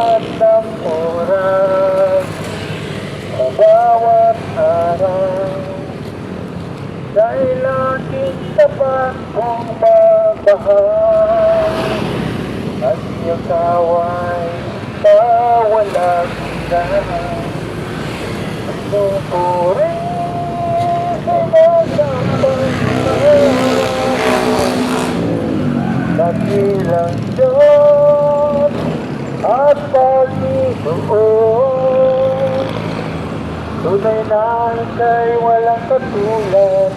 lahat ng oras, sa bawat araw, dahil aking tapat kong magmahal, at iyong kaway pawalang na. Tuturing sinasambang dakilang Diyos at Panginoon. Tunay na ika'y walang katulad,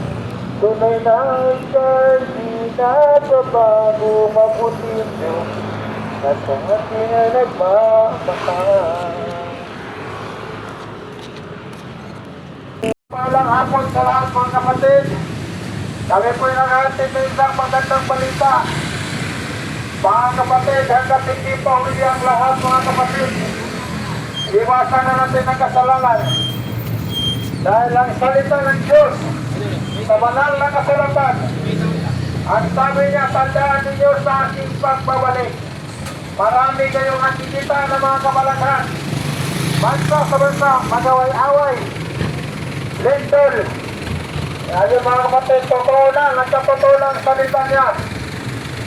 tunay na ika'y di nagbabago, mabuting Diyos na sa ating ay nagmamahal. Palang hapon sa lahat mga kapatid. Kami po'y nag-aantay na isang magandang balita. Mga kapatid, hanggat hindi pa huli ang lahat mga kapatid, iwasan na natin ang kasalanan. Dahil ang salita ng Diyos sa banal na kasulatan, ang sabi niya, tandaan ninyo sa aking pagbabalik. Marami kayong nakikita ng mga kamalaghan, bansa sa bansa, magaway-away, lindol. Kaya mga kapatid, totoo na, nagkatotoo na ang salita niya.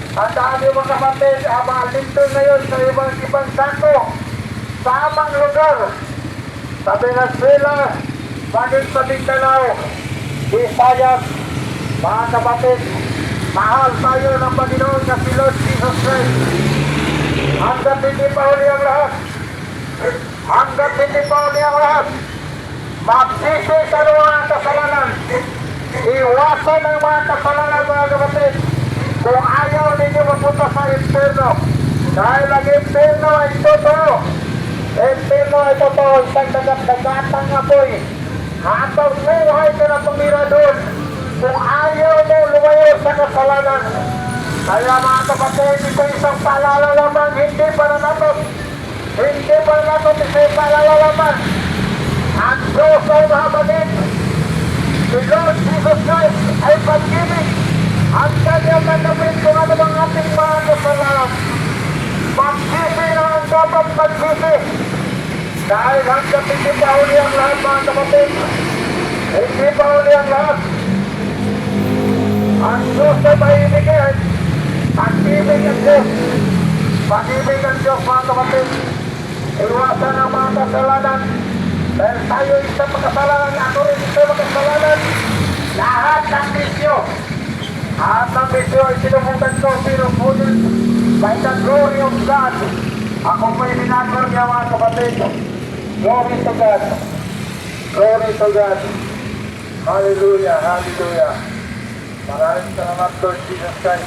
Tandaan niyo mga kapatid, ang mga lindol ngayon sa ibang santo, sa amang lugar, sa Venezuela, bagay sa Mindanao, Visayas, mga kapatid, mahal tayo ng Panginoon na si Lord Jesus Christ. Hanggat hindi pa huli ang lahat, hanggat hindi pa huli ang lahat, magsisi sa mga kasalanan. Iwasan ang mga kasalanan mga kapatid. Kung ayaw ninyo mapunta sa impyerno, dahil ang impyerno ay totoo. Impyerno ay totoo, isang dagat-dagatang apoy. Habang buhay ka na tumira doon, kung ayaw mo lumayo sa kasalanan. Kaya mga kapatid, ito isang paalala lamang, hindi para natin. Hindi para natin isang paalala lamang. Ang Diyos ay mahabagin. Si Lord Jesus Christ ay pag-ibig. Ang kanyang manapin kung ano bang ating mga kasalanan. Magsisi na ang dapat magsisi. Dahil hanggang hindi pa huli ang lahat mga kapatid. Hindi pa huli ang lahat. Ang Diyos ay maibigin. Pag-ibig ang Diyos. Pag-ibig ang Diyos mga kapatid. Iwasan ang mga kasalanan. Dahil tayo isang makasalanan, ako rin isang makasalanan. Lahat ng bisyo. Lahat ng bisyo ay sinubukan ko, pinupunin by the glory of God. Ako po'y binagor niya mga kapatid. Glory to God. Glory to God. Hallelujah, hallelujah. Maraming salamat Lord Jesus Christ.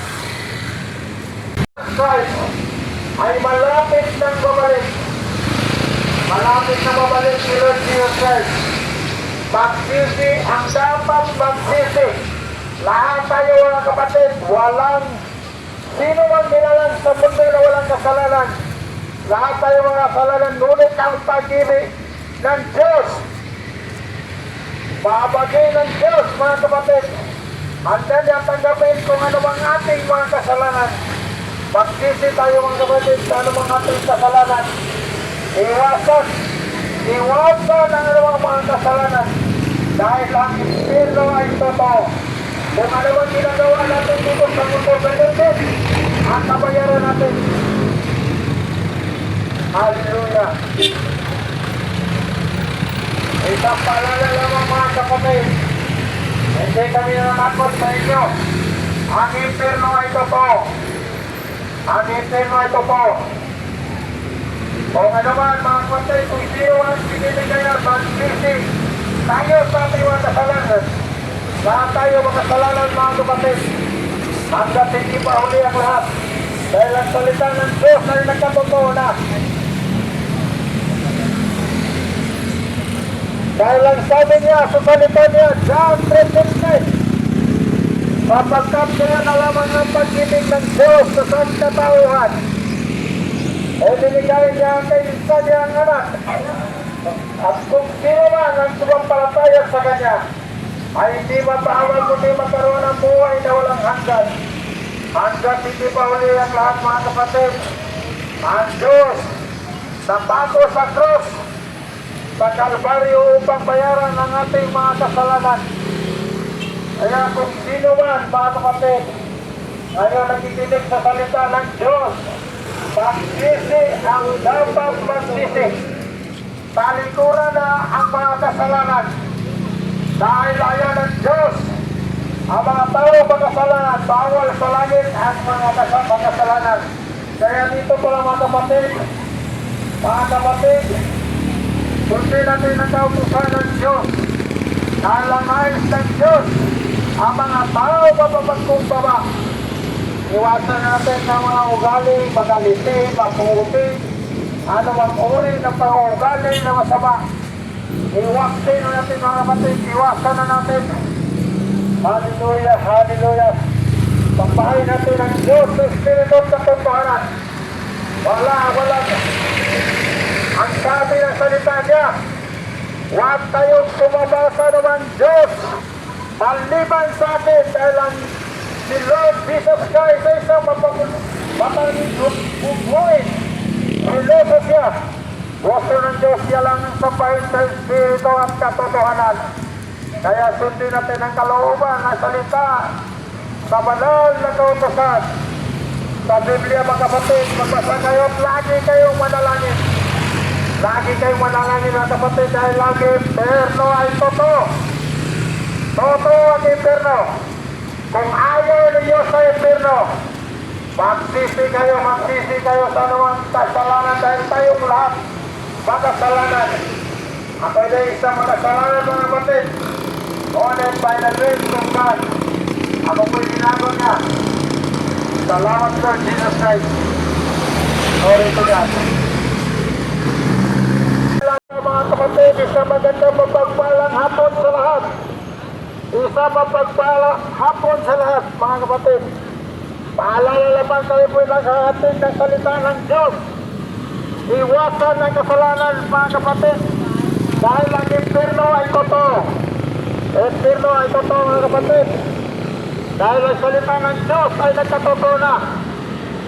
Christ ay malapit ng babalik. Malapit na babalik si Lord Jesus Christ. Magsisi ang dapat magsisi. Lahat tayo mga kapatid, walang sino man nilalang sa mundo na walang kasalanan. Lahat tayo mga kasalanan, ngunit ang pag-ibig ng Diyos. Babagay ng Diyos mga kapatid. Handa niya tanggapin kung ano bang ating mga kasalanan. Magsisi tayo mga kapatid sa ano bang ating kasalanan. Iwasan ang anumang mga kasalanan dahil ang Espiritu ay totoo. Kung ano bang ginagawa natin dito sa mundo ganun, ang kabayaran natin. Hallelujah. Isang paalala lamang mga kapatid, hindi kami nanatakot sa inyo. Ang Espiritu ay totoo. Ang Espiritu ay totoo. Kung ano man mga kapatid, kung sino ang binibigay na magsisi tayo sa ating mga kasalanan. Lahat tayo mga kasalanan mga kapatid. Hanggat hindi pa huli ang lahat. Dahil ang salita ng Diyos ay nagkatotoo na. Dahil ang sabi niya sa salita niya, John 3:16, sapagkat kaya na lamang ang pag-ibig ng Diyos sa sangkatauhan. O binigay niya ang kaisa niyang anak. At kung sino man ang sumampalataya sa Kanya, ay hindi mapahawal kundi magkaroon ng buhay na walang hanggan. Hanggat hindi pa huli ang lahat mga kapatid. Ang Diyos napako sa krus sa Kalbaryo upang bayaran ang ating mga kasalanan. Kaya kung sino man, mga kapatid, ngayon nakikinig sa salita ng Diyos, magsisi ang dapat magsisi. Talikuran na ang mga kasalanan. Dahil ayan ng Diyos, ang mga tao makasalanan, bawal sa langit ang mga kasalanan. Kaya dito pala mga kapatid, sundin natin ang kautusan ng Diyos. Dahil ang nais ng Diyos, ang mga tao mapapagkumbaba. Iwasan natin ng mga ugali, magalitin, maputi, ano ang uri ng pang-ugali na masama. Iwasan na natin mga kapatid, iwasan na natin. Hallelujah, hallelujah. Pagpahay natin ang Diyos sa Espiritu sa katotohanan. Wala. Ang sabi ng salita niya, huwag kayong sumabasa naman Diyos maliban sa akin dahil ang si Lord Jesus Christ ay isang mapag-ubuin. Siloso siya. Gusto ng Diyos siya lang ang sambahin sa Espiritu at katotohanan. Kaya sundin natin ang kalooban ng salita sa banal na kautusan. Sa Biblia mga kapatid, magbasa kayo at lagi kayong manalangin. Lagi kayong manalangin mga kapatid dahil lagi perno ay totoo. Totoo ang imperno. Kung ayaw ninyo sa imperno, magsisi kayo sa anumang kasalanan dahil tayong lahat makasalanan. Ako ay isang makasalanan mga kapatid. Honored by the grace of God. Ako po'y binago niya. Salamat Lord Jesus Christ. Glory to God. Mga kapatid, isang magandang mapagpalang hapon sa lahat. Isang mapagpalang hapon sa lahat, mga kapatid. Paalala lamang kayo po'y naghahatid ng salita ng Diyos. Iwasan ng kasalanan, mga kapatid. Dahil ang impirno ay totoo. Impirno ay totoo, mga kapatid. Dahil ang salita ng Diyos ay nagkatotoo na.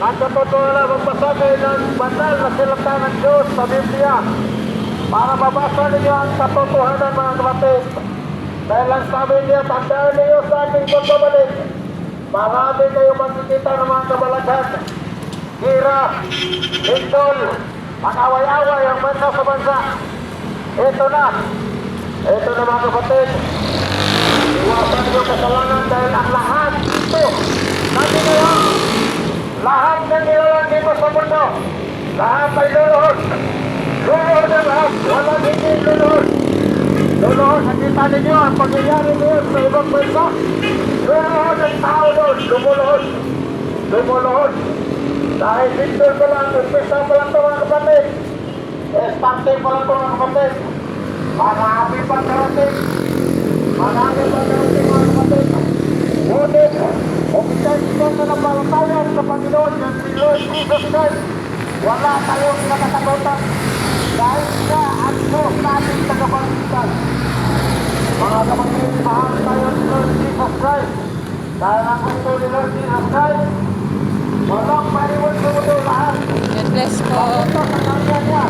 Nagkatotoo na magbasa kayo ng banal na salita ng Diyos sa Biblia. Para mabasa ninyo ang katotohanan mga kapatid. Dahil ang sabi niya, tandaan ninyo sa aking pagbabalik. Marami kayong magkikita ng mga kabalaghan. Hira, lindol, mag-away-away ang bansa sa bansa. Ito na mga kapatid. Iwasan niyo kasalanan dahil ang lahat ito lahat ng nilalang dito sa mundo, lahat ay luluhod ng lahat, walang hindi luluhod. Nakita ninyo ang pangyayari niyon sa ibang bansa. Luluhod ang tao doon, lumuluhod. Dahil dito pa lang, umpisa pa lang ito mga kapatid. Starting pa lang ito mga kapatid. Marami pang karating mga kapatid. Ngunit, umpisa ito na napalatayang sa Panginoon ng si Lord Jesus Christ. Wala tayong nakatakutan dahil siya ang Diyos natin tagapagligtas. Mga kapatid, mahal tayo ni Lord Jesus Christ. Dahil ang gusto ni Lord Jesus Christ, walang paniwan sa mundo lahat. God bless po. Ito sa kanya niya.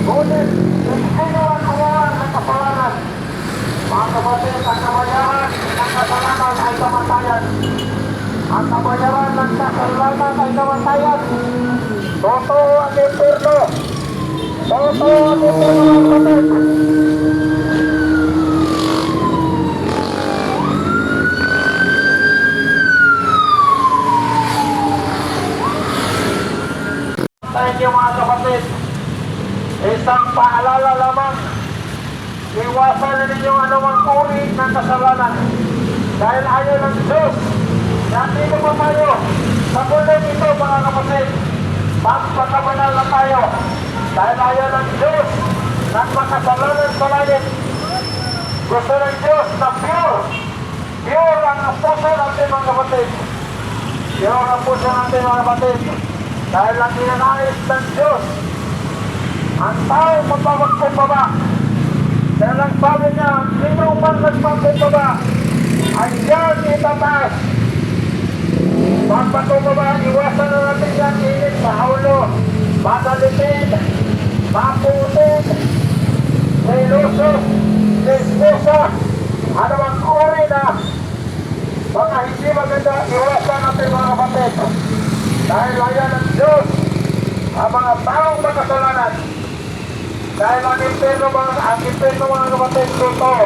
Ngunit, kung sino ang kawalan ng kasalanan, mga kapatid, ang kabayaran ng kasalanan ay kamatayan. Ang kabayaran ng kasalanan ay kamatayan. Totoo ang impirno. Totoo ang impirno mga kapatid. Thank you mga kapatid. Isang paalala lamang. Iwasan na ninyo anumang uri ng kasalanan. Dahil ayaw ng Diyos. Nandito pa tayo. Sa muling ito mga kapatid. Magpakabanal na tayo. Dahil ayaw ng Diyos. Nagmakasalanan sa langit. Gusto ng Diyos na pure. Pure ang puso natin mga kapatid. Pure ang puso natin mga kapatid. Dahil ang ninanais ng Diyos, ang tao magpapagkumbaba. Dahil ang sabi niya, sino man nagpapagkumbaba, ay yan itataas. Pagpagkumbaba, iwasan na natin yan init sa haulo, magalitin, maputin, selosos, desposa, ano mang uri na mga hindi maganda, iwasan natin mga kapatid. Dahil ayan ng Diyos, ang mga taong makasalanan. Dahil ang impyerno mga kapatid, totoo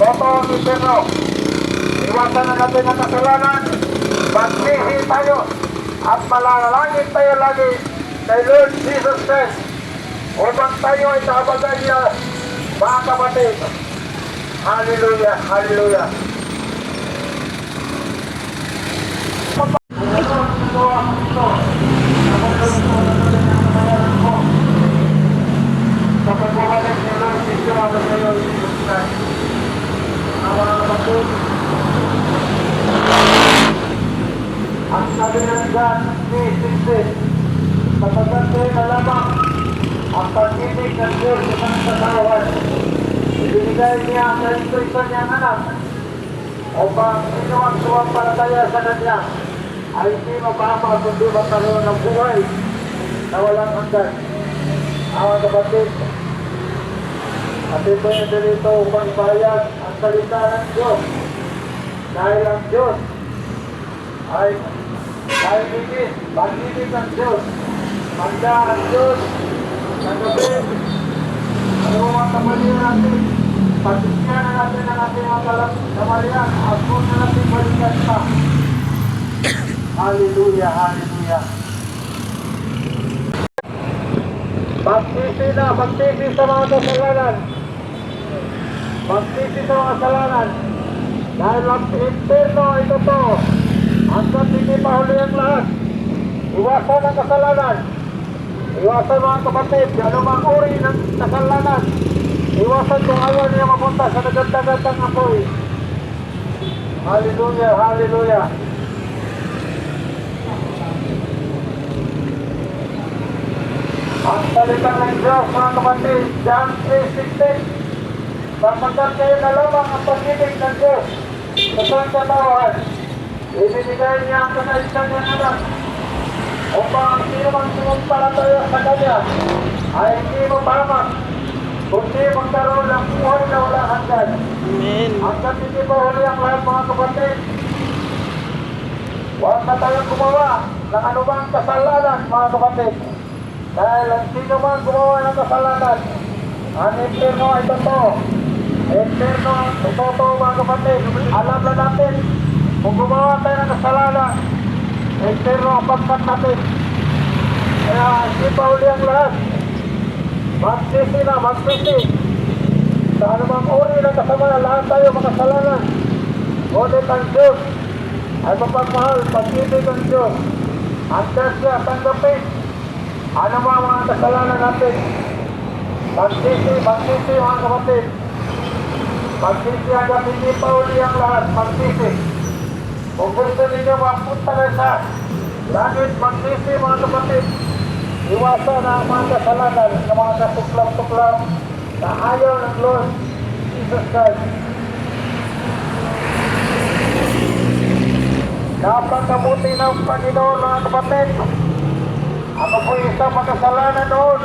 ang impyerno. Iwasan na natin ang kasalanan, magsisi tayo, at malalangin tayo lagi kay Lord Jesus Christ. Upang tayo ay tabagan niya, mga kapatid. Hallelujah, hallelujah. Ang sabi ng God ni Jesus, kapagkat kayo na lamang ang pag-ibig ng Diyos sa mga katawan, ibinigay niya ang Kristo niyang anak upang sino ang sumampalataya sa Kanya ay hindi mapama kundi magkaroon ng buhay na walang hanggan. Mga kapatid, at ito yung dito upang bayad ang salita ng Diyos. Dahil ang Diyos ay ibig, pag-ibig ng Diyos. Manda ang Diyos na gabi. Ano mga kamalian natin? Patisyan na natin ang ating mga kamalian at kung na natin balikan pa. Hallelujah, hallelujah. Magsisi sa mga kasalanan. Magsisi sa mga kasalanan. Dahil ang impyerno ay totoo. Hanggang hindi mahuli ang lahat. Iwasan ang kasalanan. Iwasan mga kapatid, anumang uri ng kasalanan. Iwasan kung ayaw niya mapunta sa nagandang apoy. Hallelujah, hallelujah. Ang salita ng Diyos, mga kapatid, John 3:16. Sapagkat kayo na lamang ang pag-ibig ng Diyos sa siyang katawan. Ibinigay niya ang kanaisang niyang anak upang ang sino mang sumampalataya sa Kanya ay hindi mapahamak kundi magkaroon ng buhay na walang hanggan. Amen. Hanggang hindi mahuli ang lahat, mga kapatid. Huwag na tayong gumawa ng anumang kasalanan, mga kapatid. Dahil ang sino man gumawa ng kasalanan, ang impyerno ay totoo. Impyerno ang totoo, mga kapatid. Alam na natin, kung gumawa tayo ng kasalanan, impyerno ang pagkat natin. Kaya hindi pa uli ang lahat. Magsisi na, magsisi. Sa anumang uri ng kasama, lahat tayo makasalanan. Ngunit ang Diyos ay mapagmahal, pag-ibig ng Diyos. Handa siya tanggapin ano mga kasalanan natin. Magsisi mga kapatid. Magsisi hanggang hindi pa uli ang lahat. Magsisi. Kung gusto ninyo mapunta na sa langit, magsisi mga kapatid. Iwasan na ang mga kasalanan ng mga kasuklam-tuklam na ayaw ng Lord Jesus Christ. Napakabuti ng Panginoon, mga kapatid. Ako po isang makasalanan noon.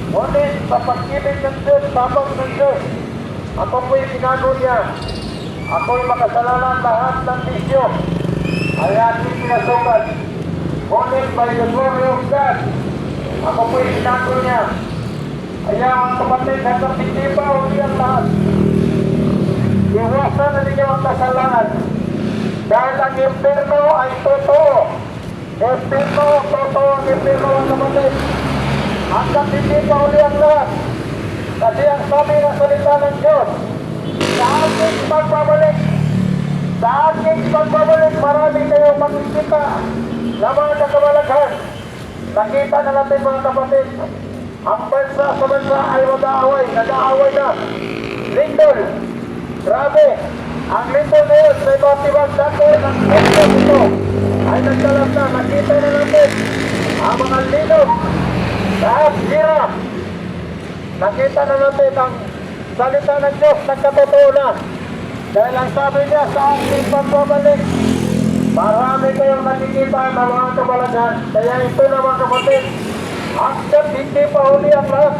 Ngunit sa pag-ibig ng Diyos, tabang ng Diyos, ako po'y pinago niya. Ako'y makasalanan lahat ng bisyo ay aking pinasukat. Ngunit by the glory of God, ako po'y pinago niya. Kaya ang kapatid, hanggang hindi pa uli ang lahat. Iwasan na ninyo ang kasalanan. Dahil ang impyerno ay totoo. Impyerno, totoo ang impyerno, ang kapatid. Hanggang hindi pa uli ang lahat. Kasi ang sabi ng salita ng Diyos, sa aking pagbabalik, marami kayo makikita na mga kamalaghan. Nakita na natin, mga kapatid, ang bansa sa bansa ay nag-aaway na. Lindol, grabe, ang lindol na yun, sa iba't ibang dako ng ito ay nagkalat na. Nakita na natin ang mga linog, lahat hirap. Nakita na natin ang salita ng Diyos, nagkatotoo na. Dahil ang sabi niya sa aking pagbabalik, marami kayong nakikita na mga kabalaghan. Kaya ito na, mga kapatid, hanggat hindi pa huli ang lahat.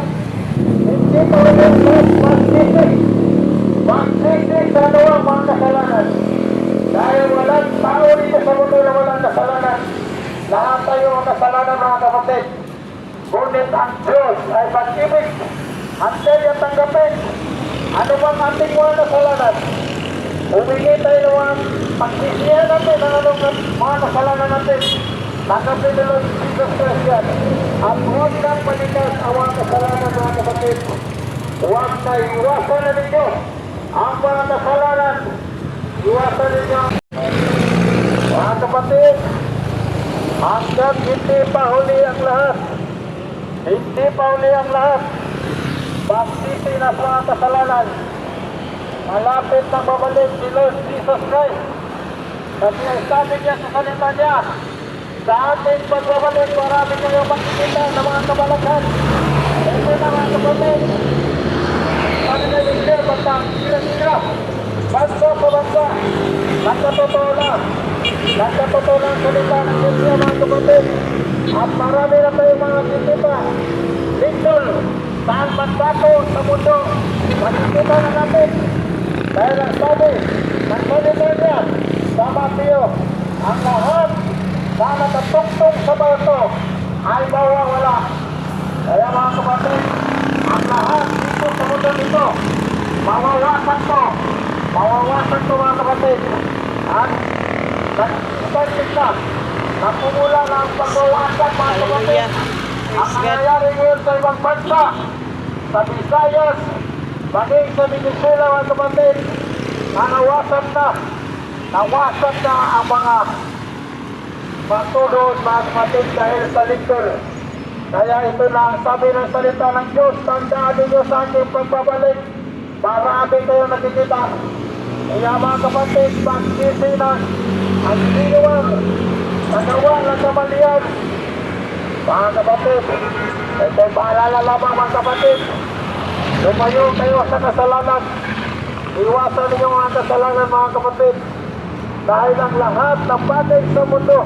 Hindi pa huli ang lahat. Magsisig sa luwang mga kasalanan. Dahil walang tao dito sa mundo na walang kasalanan. Lahat tayo ang kasalanan mga kapatid. Ngunit ang Diyos ay pag-ibig. Handa niya tanggapin. Ano bang ating mga kasalanan? Humingi tayo ng mga pagsisiyan natin ang anong mga kasalanan natin. Tanggapin nila si Jesus Christ yan. At huwag kang malikas ang mga kasalanan mga kapatid. Huwag na iwasan na ninyo ang mga kasalanan. Iwasan ninyo. Mga kapatid, hanggang hindi pa huli ang lahat. Hindi pa huli ang lahat. Magsisi na sa mga kasalanan. Malapit na babalik si Lord Jesus Christ. Kasi ang sabi niya sa salita niya, sa ating pagbabalik, marami kayo makikita ng mga kabalaghan. Ito na mga kapatid. Ano na yung siya, basta sira-sira. Bansa sa bansa. Nagkatotoo lang. Nagkatotoo lang salita ng Diyos niya mga kapatid. At marami na tayong mga kisita. Lindol. Saan man bato sa mundo. Makikita na natin. Dahil ang sabi, nagsalita niya sa Mateo, ang lahat na nakatungtong sa bato ay mawawala. Kaya mga kapatid, ang lahat dito sa mundo nito, mawawasan ko. Mawawasan ko mga kapatid. At nag-ibansin na, napumula na ang pagwawasan mga kapatid. Ang nangyayari ngayon sa ibang bansa, sa Visayas, maging sa Venezuela mga kapatid, nawasan na ang mga matulog mga kapatid dahil sa lindol. Kaya ito na ang sabi ng salita ng Diyos, tandaan ninyo sa aking pagbabalik, marami kayo nakikita. Kaya mga kapatid, pagsisi na ang sinuwang nagawa ng kamalian. Mga kapatid, ito'y paalala lamang mga kapatid. Lumayo kayo sa kasalanan. Iwasan ninyo mga kasalanan mga kapatid. Dahil ang lahat ng bagay sa mundo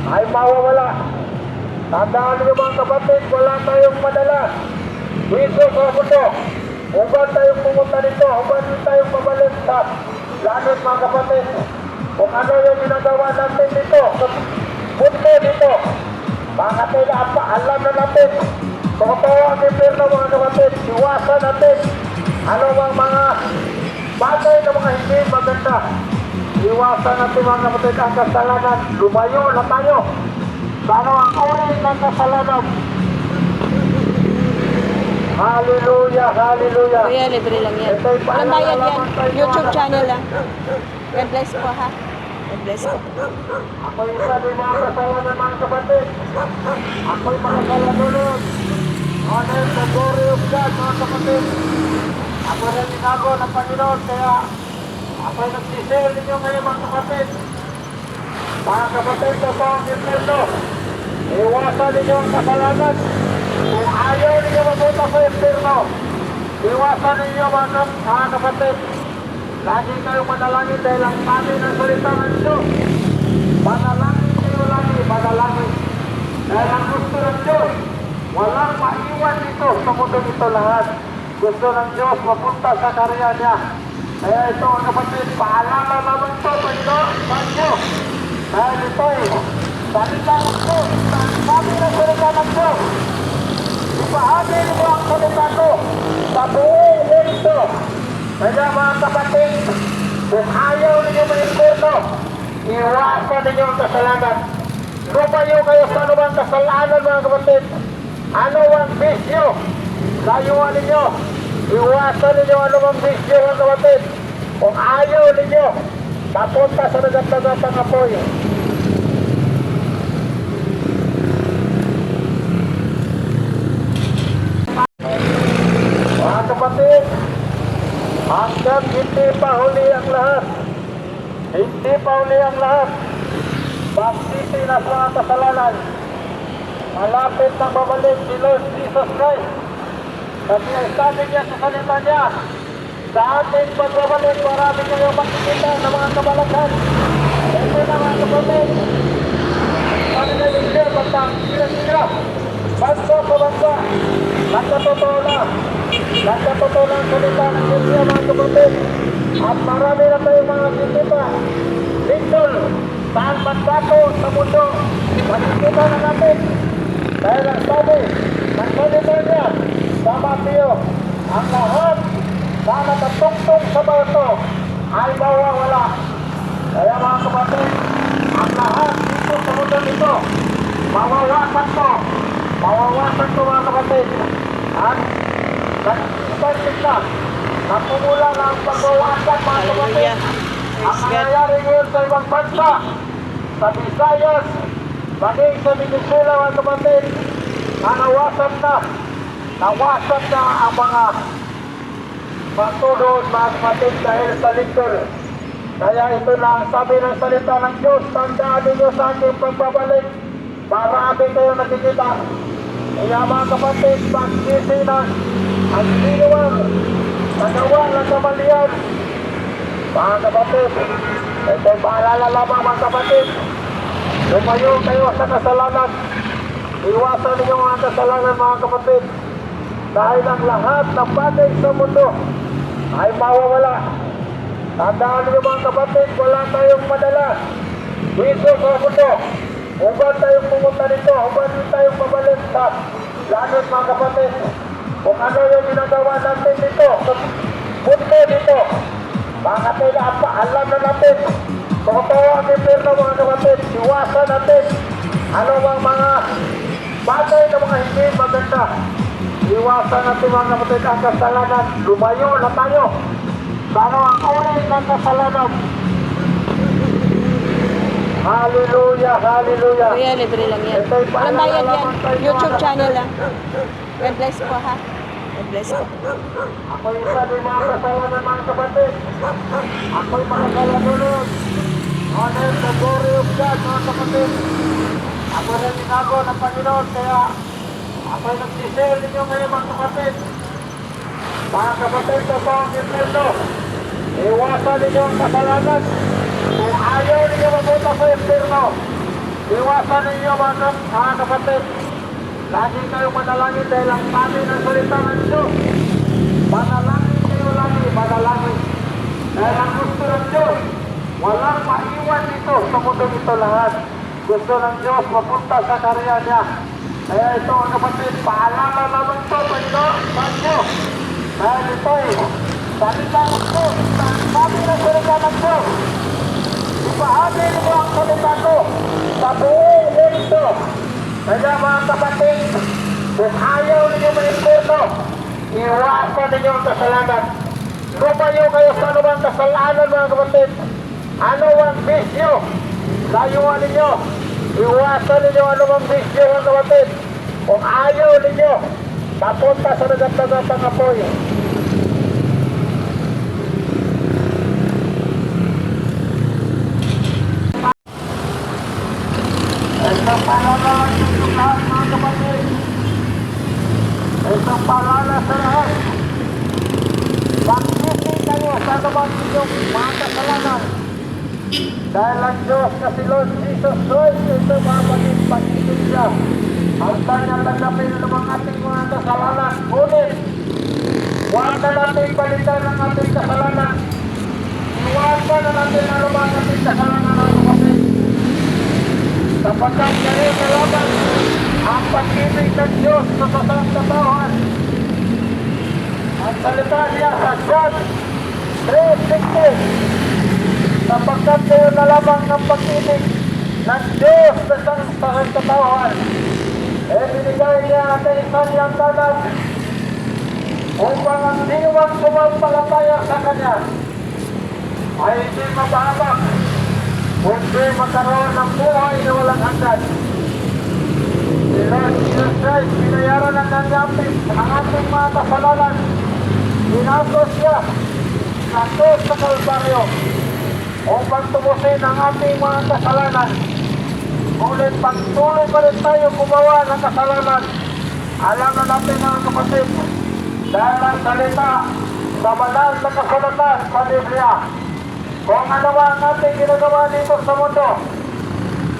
ay mawawala. Tandaan ninyo mga kapatid, wala tayong madala dito sa mundo. Huwag tayong pumunta dito, huwag tayong pabalik sa langit mga kapatid. Kung ano yung ginagawa natin dito, sa mundo dito, mga kapatid, alam na natin. Kung ito ang impirno mga kapatid, iwasan natin ano bang mga bagay na mga hindi maganda. Iwasan natin mga kapatid ang kasalanan. Lumayo na tayo sa ano ang uri ng kasalanan. Hallelujah, hallelujah. Kuya, libre lang yan. Walang bayad yan. YouTube channel lang. God bless po ha. God bless po. Ako'y isa din mga kasalanan mga kapatid. Ako'y mga kalanunod. Honor the glory of God mga kapatid. Ako rin tinago ng Panginoon. Kaya ako'y nagsisale ninyo ngayon mga kapatid. Mga kapatid na sa ang impirno, iwasan ninyo ang kasalanan. Kung ayaw ninyo mapunta sa impirno, iwasan ninyo mga kapatid. Lagi kayong manalangin dahil ang sabi ng salita ng Diyos. Manalangin kayo lagi, manalangin. Dahil ang gusto ng Diyos, walang maiwan dito sa mundo nito lahat. Gusto ng Diyos mapunta sa karya niya. Kaya ito ang kapatid, paalala naman ito sa inyo. Dahil ito salita ng Diyos. Sabi ng salita ng Diyos. Ipahagi niyo ang salita ko sa buong mundo. Kaya mga kapatid, kung ayaw ninyo ma-impirno, iwasan ninyo ang kasalanan. Lumayo kayo sa anumang kasalanan mga kapatid. Ano ang bisyo? Layuan ninyo. Iwasan ninyo anumang bisyo mga kapatid. Kung ayaw ninyo, papunta sa nagat-nagatang apoy. Mga kapatid, hanggang hindi pa huli ang lahat. Hindi pa huli ang lahat. Magsisi na sa mga kasalanan. Malapit na babalik si Lord Jesus Christ. Kasi ang sabi niya sa salita niya, sa ating pagbabalik, marami kayo makikita ng mga kabalaghan. Ito na mga kapatid. Ano na yung siya, basta sira-sira. bansa sa bansa. Nagkatotoo na. Nagkatotoo na ang salita ng Diyos niya, mga kapatid. At marami na tayong mga kisita. Lindol, saan man dako sa mundo, makikita na natin. Dahil ang sabi ng salita niya sa Mateo, ang lahat na nakatungtong sa bato ay mawawala. Kaya mga kapatid, ang lahat dito sa mundo nito, mawawasan to. Mawawasan to mga kapatid. At nag-ibansin na, napumula na ang pagwawasan mga kapatid. Hallelujah. Ang Praise God. nangyayari ngayon sa ibang bansa, sa Visayas, maging sa Venezuela mga kapatid, na nawasan na ang mga matulog mga kapatid dahil sa lindol. Kaya ito na ang sabi ng salita ng Diyos, tandaan ninyo sa aking pagbabalik, marami kayo nakikita. Kaya mga kapatid, pagsisi na ang siniwang nagawa ng kamalian. Mga kapatid, ito'y paalala lamang mga kapatid, lumayo kayo sa kasalanan. Iwasan ninyo mga kasalanan mga kapatid. Dahil ang lahat ng bagay sa mundo ay mawawala. Tandaan niyo mga kapatid, wala tayong madala dito sa mundo. Huwag tayong pumunta dito, huwag tayong pabalik sa langit mga kapatid. Kung ano yung ginagawa natin dito, sa mundo dito, mga kapatid, alam na natin. Kung ito ang impirno mga kapatid, iwasan natin ano bang mga bagay na mga hindi maganda. Iwasan natin mga kapatid ang kasalanan. Lumayo na tayo. Sana ang ulit ng kasalanan. Hallelujah, hallelujah. Kuya, libre lang yan. Walang bayad yan. YouTube channel lang. God bless po ha. God bless po. Ako isa din mga kasalanan mga kapatid. Ako'y mga kalanunod. Honor the glory of God mga kapatid. Ako rin tinago ng Panginoon. Kaya ako'y nagsisel ninyo ngayon mga kapatid. Mga kapatid sa pang impirno, iwasan ninyo ang kasalanan. Kung ayaw ninyo mapunta sa impirno, iwasan ninyo mga kapatid. Lagi kayong manalangin dahil ang sabi ng salita ng Diyos. Manalangin kayo lagi, manalangin. Dahil ang gusto ng Diyos, walang maiwan dito sa mundo nito lahat. Gusto ng Diyos mapunta sa karya niya. Kaya ito ang kapatid, paalala naman ito, Panginoon, sa Diyos. Dahil ito'y salita ng Diyos, sabi ng salita ng Diyos. Ipahagi niyo ang salita ko sa buong mundo. Kaya mga kapatid, kung ayaw ninyo ma-impirno, iwasan ninyo ang kasalanan. Lumayo kayo sa anumang kasalanan mga kapatid. Ano ang bisyo? Layuan ninyo. Iwasan ninyo anumang bisyo mga kapatid. Kung ayaw ninyo, papunta sa nagat-nagatang apoy. Isang paalala sa lahat mga kapatid. Isang paalala sa lahat. Pagsisi kayo sa anumang inyong mga kasalanan. Dahil ang Diyos na si Lord Jesus Christ, ito mga kapatid, pag-ibig siya. Ang kanyang tanggapin ng mga ating mga kasalanan. Ngunit, huwag na natin balitan ang ating kasalanan. Iwasan na natin ang mga ating kasalanan mga kapatid. Sapagkat ganyan kalaban ang pag-ibig ng Diyos sa kasangkatawan. Ang salita niya sa John 3:16. Sapagkat kayo nalabang ng pag-ibig ng Diyos sa kasangkatawan. Binigay niya ang kaisang dalag upang ang sinuwang sumampalataya sa Kanya ay hindi mapahamak, kundi magkaroon ng buhay na walang hanggan. Si Lord Jesus Christ, binayaran ng nangyapin ang ating mga kasalanan. Inasos siya sa krus sa Kalbaryo upang tubusin ang ating mga kasalanan. Ngunit pagtuloy pa rin tayo gumawa ng kasalanan, alam na natin mga kapatid, dahil ang salita sa banal na kasulatan sa Biblia, kung ano ba ang ating ginagawa dito sa mundo,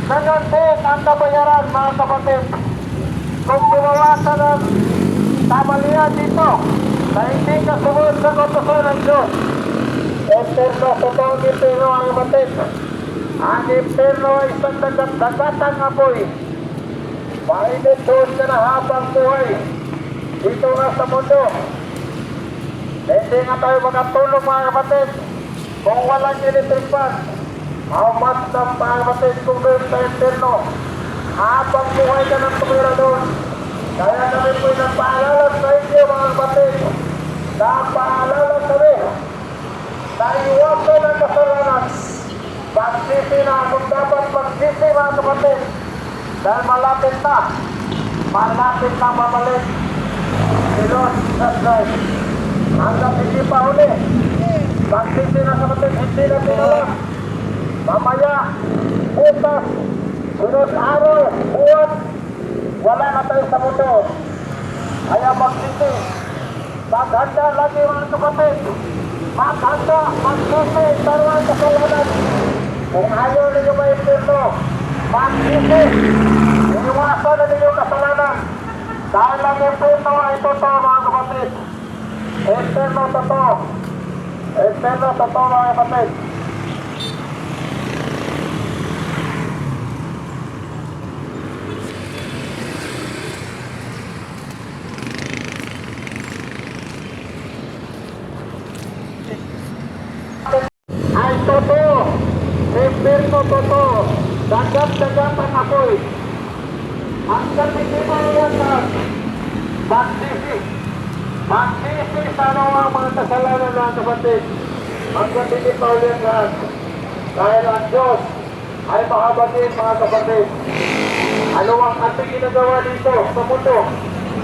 ganun din ang kabayaran mga kapatid. kung gumawa ka ng kamalian dito na hindi ka sumunod sa kautusan ng Diyos, Eterno, totoong impyerno ang ibatid. Ang impyerno ay isang dagatang apoy. Mainit doon ka na habang buhay dito nga sa mundo. Hindi nga tayo makatulong mga kapatid kung walang electric fan. How much na mga kapatid kung doon sa impyerno habang buhay ka ng tumira doon. Kaya kami po'y nagpaalala sa inyo mga kapatid. Nagpaalala kami na iwasan ang kasalanan. Magsisi na kung dapat magsisi mga kapatid. Dahil malapit na mamalik si Lord Jesus Christ. Hanggang hindi pa uli. Magsisi na kapatid, hindi na tinala. Mamaya, bukas, sunod araw, buwan, wala na tayo sa mundo. Kaya magsisi. Maghanda lagi mga kapatid. Maghanda, magsisi, tarungan kasalanan. Kung ayaw ninyo ma-impyerno, magsisi. Iniwasan na ninyo kasalanan. Dahil ang impyerno ay totoo mga kapatid. Impyerno totoo. Impyerno totoo mga kapatid. Ay totoo. Impyerno totoo. Dagat-dagatan ako'y. Hanggang hindi mo iwasan. Magsisi. Magsisi sa ang mga kasalanan mga kapatid. Hanggang hindi pa ulit lahat. Dahil ang Diyos ay mahabagin mga kapatid. Ano ang ating ginagawa dito sa mundo?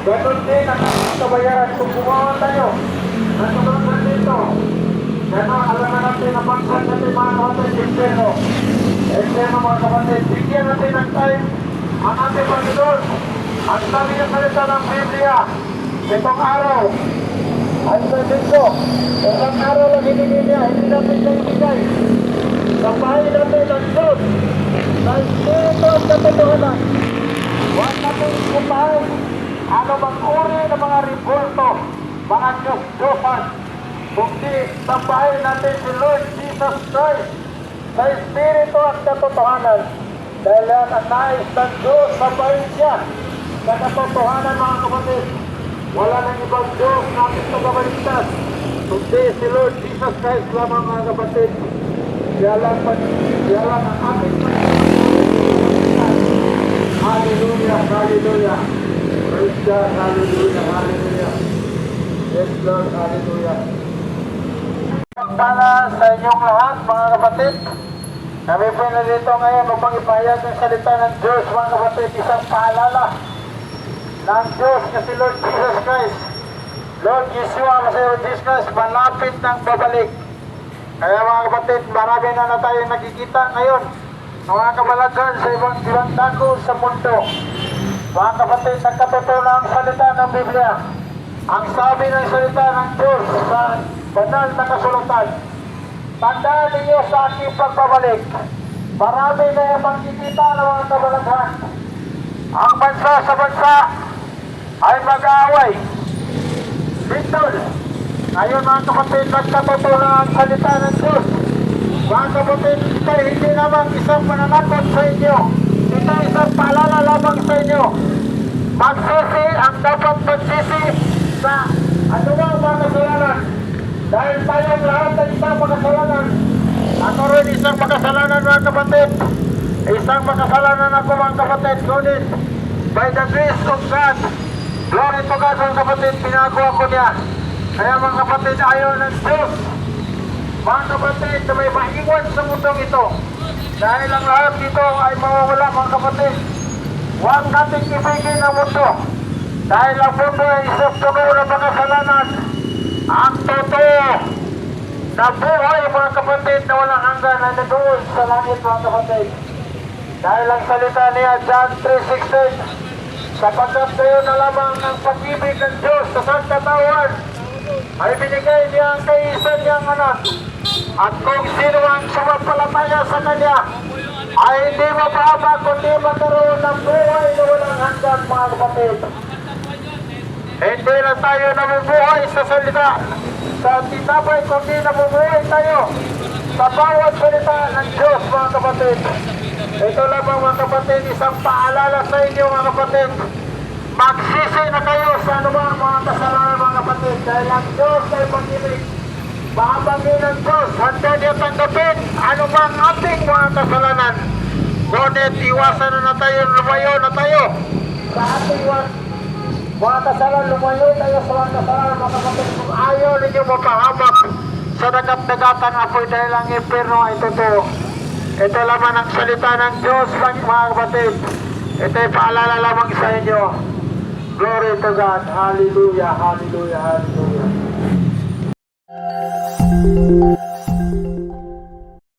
Ganon din ang ating kabayaran kung gumawa tayo. Natulungan dito. Ganon, alam na natin na pagkat natin mga kapatid, impyerno. Impyerno mga kapatid, bigyan natin ng time ang ating Panginoon. Ang sabi ng salita ng Biblia, itong araw ay sa dito. Isang araw lang hiningi niya, hindi natin siya ibigay. Sabahin natin ang Diyos na ito ang katotohanan. Huwag natin kumpahin ano bang uri ng mga revolto, mga Diyos-Diyosan. Kundi sabahin natin si Lord Jesus Christ sa Espiritu at katotohanan. Dahil yan ang nais ng Diyos, sabahin siya sa katotohanan mga kapatid. Wala nang ibang Diyos na ating tagabaliktad. Kundi si Lord Jesus Christ lamang mga kapatid. Siya lang ang ating tagabaliktad. Hallelujah, hallelujah. Praise God, hallelujah, hallelujah. Yes Lord, hallelujah. Pagpala sa inyong lahat mga kapatid. Kami po na dito ngayon upang ipahayag ng salita ng Diyos mga kapatid. Isang paalala ng Diyos kasi Lord Jesus Christ. Lord Yeshua kasi Lord Jesus Christ malapit ng babalik. Kaya mga kapatid, marami na tayong nakikita ngayon mga kabalagan sa ibang dako sa mundo. Mga kapatid, nagkatotoo na ang salita ng Biblia. Ang sabi ng salita ng Diyos sa banal na kasulatan, tandaan ninyo sa aking pagbabalik. Marami na yung makikita ng mga kabalaghan. Ang bansa sa bansa ay mag-aaway. Lindol. Ngayon mga kapatid, nagkatotoo na ang salita ng Diyos. Mga kapatid, ito hindi naman isang pananakot sa inyo. Ito isang paalala lamang sa inyo. Magsisi ang dapat magsisi sa anumang mga kasalanan. Dahil tayong lahat ay isang makasalanan. Ako rin isang makasalanan mga kapatid. Isang makasalanan ako mga kapatid. Ngunit by the grace of God, glory to God mga kapatid, pinagawa ko niya. Kaya mga kapatid, ayaw ng Diyos mga kapatid na may maiwan sa mundong ito. Dahil ang lahat dito ay mawawala mga kapatid. Huwag natin ibigin ang mundo. Dahil ang mundo ay isang puno ng mga kasalanan. Ang totoo na buhay mga kapatid na walang hanggan na nandoon sa langit mga kapatid. Dahil ang salita niya, John 3:16, sapagkat kayo na lamang ang pag-ibig ng Diyos sa sangkatawan ay binigay niya ang kaisan niyang anak. At kung sino ang sumampalataya sa Kanya ay hindi mapahabag kundi magkaroon ng buhay na walang hanggan mga kapatid. Hindi na tayo nabubuhay sa salita sa tinapay kundi nabubuhay tayo sa bawat salita ng Diyos mga kapatid. Ito lamang mga kapatid, isang paalala sa inyo mga kapatid. Magsisi na kayo sa anumang mga kasalanan mga kapatid dahil ang Diyos ay pag-ibig. Mahabagin ng Diyos, handa niya tanggapin anumang ating mga kasalanan. Ngunit iwasan na tayo, lumayo na tayo sa ating mga kasalanan, lumayo tayo sa mga kasalanan mga kapatid. Kung ayaw ninyo mapahamak sa dagat-dagatang apoy dahil ang impyerno ay totoo. Ito lamang ang salita ng Diyos mga kapatid. Ito ay paalala lamang sa inyo. Glory to God. Hallelujah, hallelujah, hallelujah.